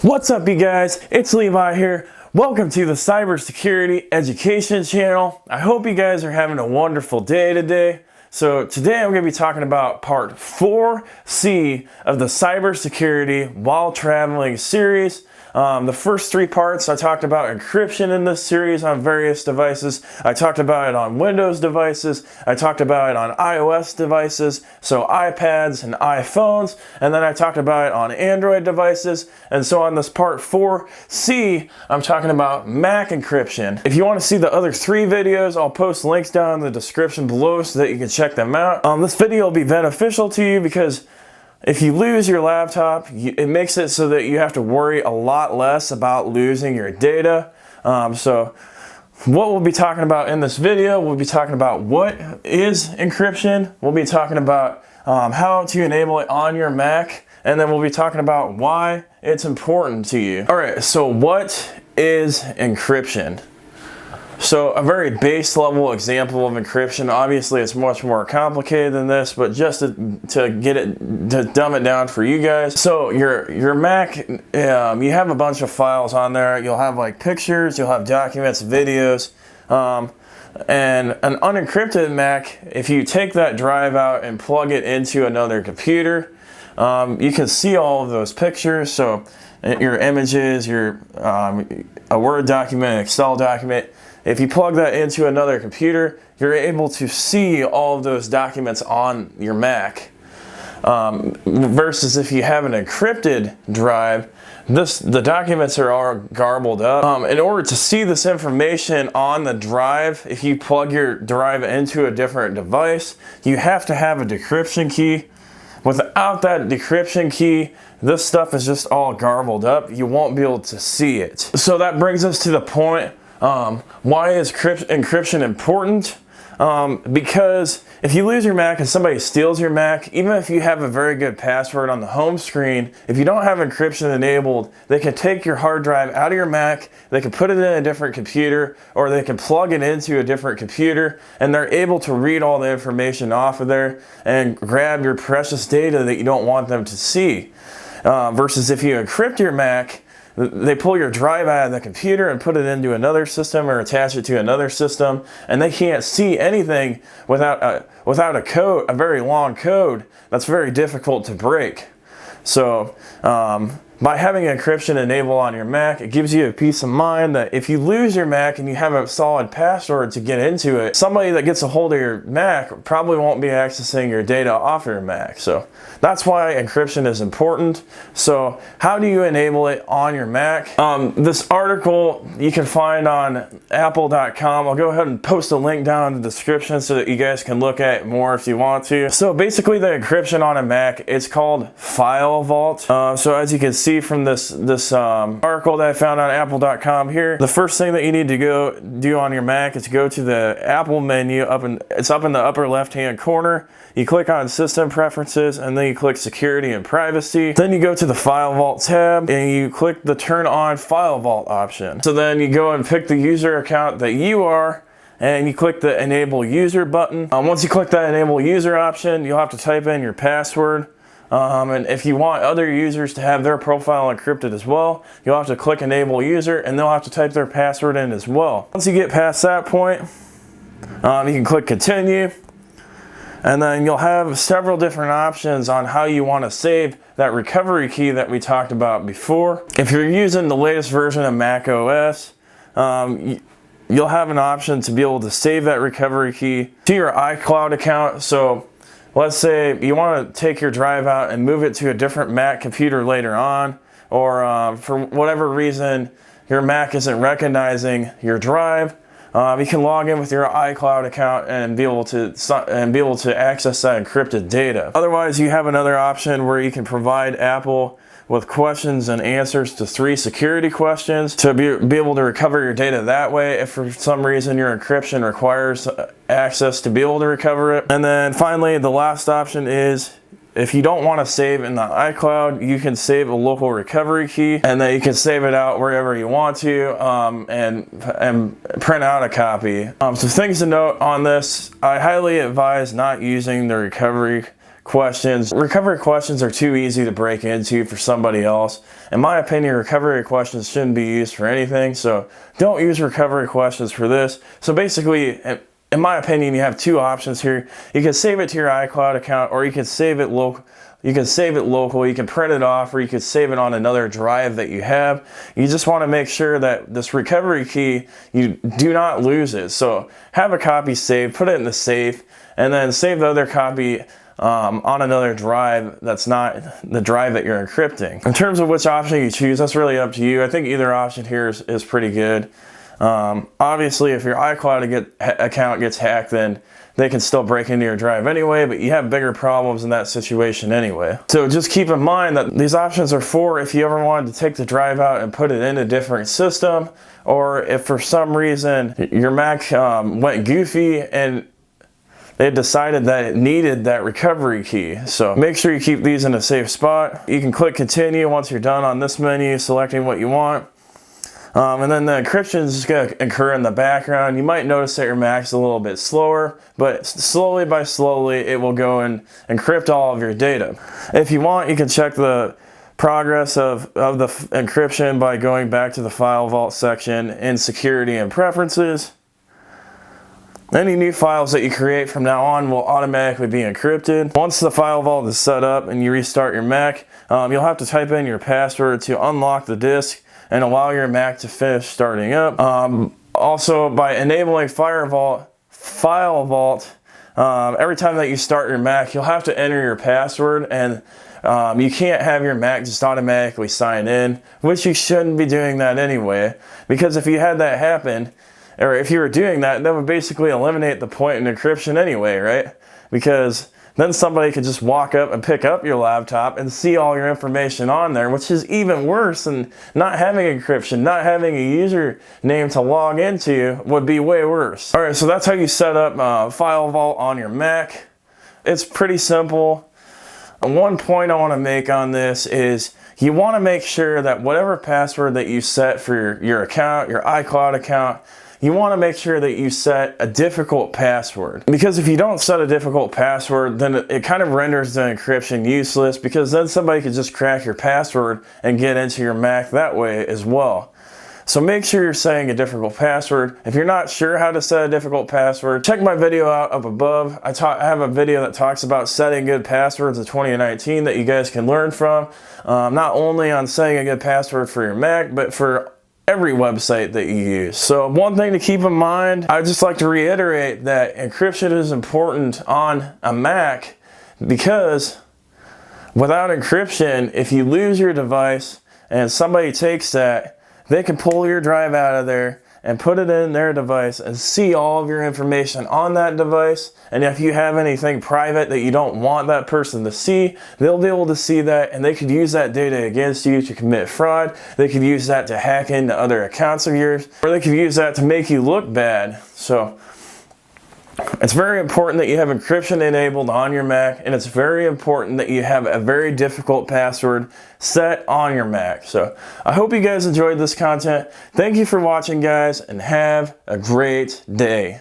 What's up, you guys? It's Levi here. Welcome to the Cybersecurity Education channel. I hope you guys are having a wonderful day today. So today I'm going to be talking about part 4C of the Cybersecurity While Traveling series. The first three parts, I talked about encryption in this series on various devices. I talked about it on Windows devices. I talked about it on iOS devices, so iPads and iPhones. And then I talked about it on Android devices. And so on this part 4C, I'm talking about Mac encryption. If you want to see the other three videos, I'll post links down in the description below so that you can check them out. This video will be beneficial to you because if you lose your laptop, it makes it so that you have to worry a lot less about losing your data. So what we'll be talking about in this video, we'll be talking about what is encryption. We'll be talking about how to enable it on your Mac. And then we'll be talking about why it's important to you. All right, so what is encryption? So a very base level example of encryption, obviously it's much more complicated than this, but just to dumb it down for you guys. So your Mac, you have a bunch of files on there. You'll have like pictures, you'll have documents, videos, and an unencrypted Mac, if you take that drive out and plug it into another computer, you can see all of those pictures. So your images, a Word document, an Excel document. If you plug that into another computer, you're able to see all of those documents on your Mac. Versus if you have an encrypted drive, the documents are all garbled up. In order to see this information on the drive, if you plug your drive into a different device, you have to have a decryption key. Without that decryption key, this stuff is just all garbled up. You won't be able to see it. So that brings us to the point. Why is encryption important? Because if you lose your Mac and somebody steals your Mac, even if you have a very good password on the home screen, if you don't have encryption enabled, they can take your hard drive out of your Mac, they can put it in a different computer, or they can plug it into a different computer, and they're able to read all the information off of there and grab your precious data that you don't want them to see. Versus if you encrypt your Mac, they pull your drive out of the computer and put it into another system or attach it to another system, and they can't see anything without a code, a very long code that's very difficult to break. So by having encryption enabled on your Mac, it gives you a peace of mind that if you lose your Mac and you have a solid password to get into it, somebody that gets a hold of your Mac probably won't be accessing your data off your Mac. So that's why encryption is important. So how do you enable it on your Mac? This article you can find on apple.com. I'll go ahead and post a link down in the description so that you guys can look at it more if you want to. So basically the encryption on a Mac, it's called File Vault. So as you can see from this article that I found on apple.com here, the first thing that you need to go do on your Mac is go to the Apple menu. It's up in the upper left hand corner. You click on System Preferences, and then you click Security and Privacy. Then you go to the File Vault tab, and you click the Turn On File Vault option. So then you go and pick the user account that you are, and you click the Enable User button. Once you click that Enable User option, you'll have to type in your password. And if you want other users to have their profile encrypted as well, you'll have to click Enable User, and they'll have to type their password in as well. Once you get past that point, you can click Continue, and then you'll have several different options on how you want to save that recovery key that we talked about before. If you're using the latest version of Mac OS, you'll have an option to be able to save that recovery key to your iCloud account. So let's say you want to take your drive out and move it to a different Mac computer later on, or for whatever reason your Mac isn't recognizing your drive, you can log in with your iCloud account and be able to access that encrypted data. Otherwise, you have another option where you can provide Apple with questions and answers to 3 security questions to be able to recover your data that way if for some reason your encryption requires access to be able to recover it. And then finally, the last option is if you don't want to save in the iCloud, you can save a local recovery key, and then you can save it out wherever you want to and print out a copy. So things to note on this: I highly advise not using the recovery questions. Recovery questions are too easy to break into for somebody else. In my opinion, recovery questions shouldn't be used for anything, so don't use recovery questions for this. So basically, in my opinion, you have two options here. You can save it to your iCloud account, or you can save it local. You can save it locally, you can print it off, or you can save it on another drive that you have. You just want to make sure that this recovery key, you do not lose it. So have a copy saved, put it in the safe, and then save the other copy on another drive that's not the drive that you're encrypting. In terms of which option you choose, that's really up to you. I think either option here is pretty good. Obviously, if your iCloud account gets hacked, then they can still break into your drive anyway, but you have bigger problems in that situation anyway. So just keep in mind that these options are for if you ever wanted to take the drive out and put it in a different system, or if for some reason your Mac went goofy and they decided that it needed that recovery key. So make sure you keep these in a safe spot. You can click continue once you're done on this menu, selecting what you want. And then the encryption is just going to occur in the background. You might notice that your Mac's a little bit slower, but slowly by slowly it will go and encrypt all of your data. If you want, you can check the progress of the encryption by going back to the file vault section in security and preferences. Any new files that you create from now on will automatically be encrypted. Once the file vault is set up and you restart your Mac, you'll have to type in your password to unlock the disk and allow your Mac to finish starting up. Also, by enabling file vault, every time that you start your Mac, you'll have to enter your password, and you can't have your Mac just automatically sign in, which you shouldn't be doing that anyway, because if you had that happen, or if you were doing that, that would basically eliminate the point in encryption anyway, right? Because then somebody could just walk up and pick up your laptop and see all your information on there, which is even worse than not having encryption. Not having a username to log into would be way worse. All right, so that's how you set up File Vault on your Mac. It's pretty simple. And one point I want to make on this is you want to make sure that whatever password that you set for your account, your iCloud account, you want to make sure that you set a difficult password. Because if you don't set a difficult password, then it kind of renders the encryption useless, because then somebody could just crack your password and get into your Mac that way as well. So make sure you're setting a difficult password. If you're not sure how to set a difficult password, check my video out up above. I have a video that talks about setting good passwords in 2019 that you guys can learn from. Not only on setting a good password for your Mac, but for every website that you use. So one thing to keep in mind, I'd just like to reiterate that encryption is important on a Mac, because without encryption, if you lose your device and somebody takes that, they can pull your drive out of there and put it in their device and see all of your information on that device. And if you have anything private that you don't want that person to see, they'll be able to see that, and they could use that data against you to commit fraud. They could use that to hack into other accounts of yours, or they could use that to make you look bad. So it's very important that you have encryption enabled on your Mac, and it's very important that you have a very difficult password set on your Mac. So I hope you guys enjoyed this content. Thank you for watching, guys, and have a great day.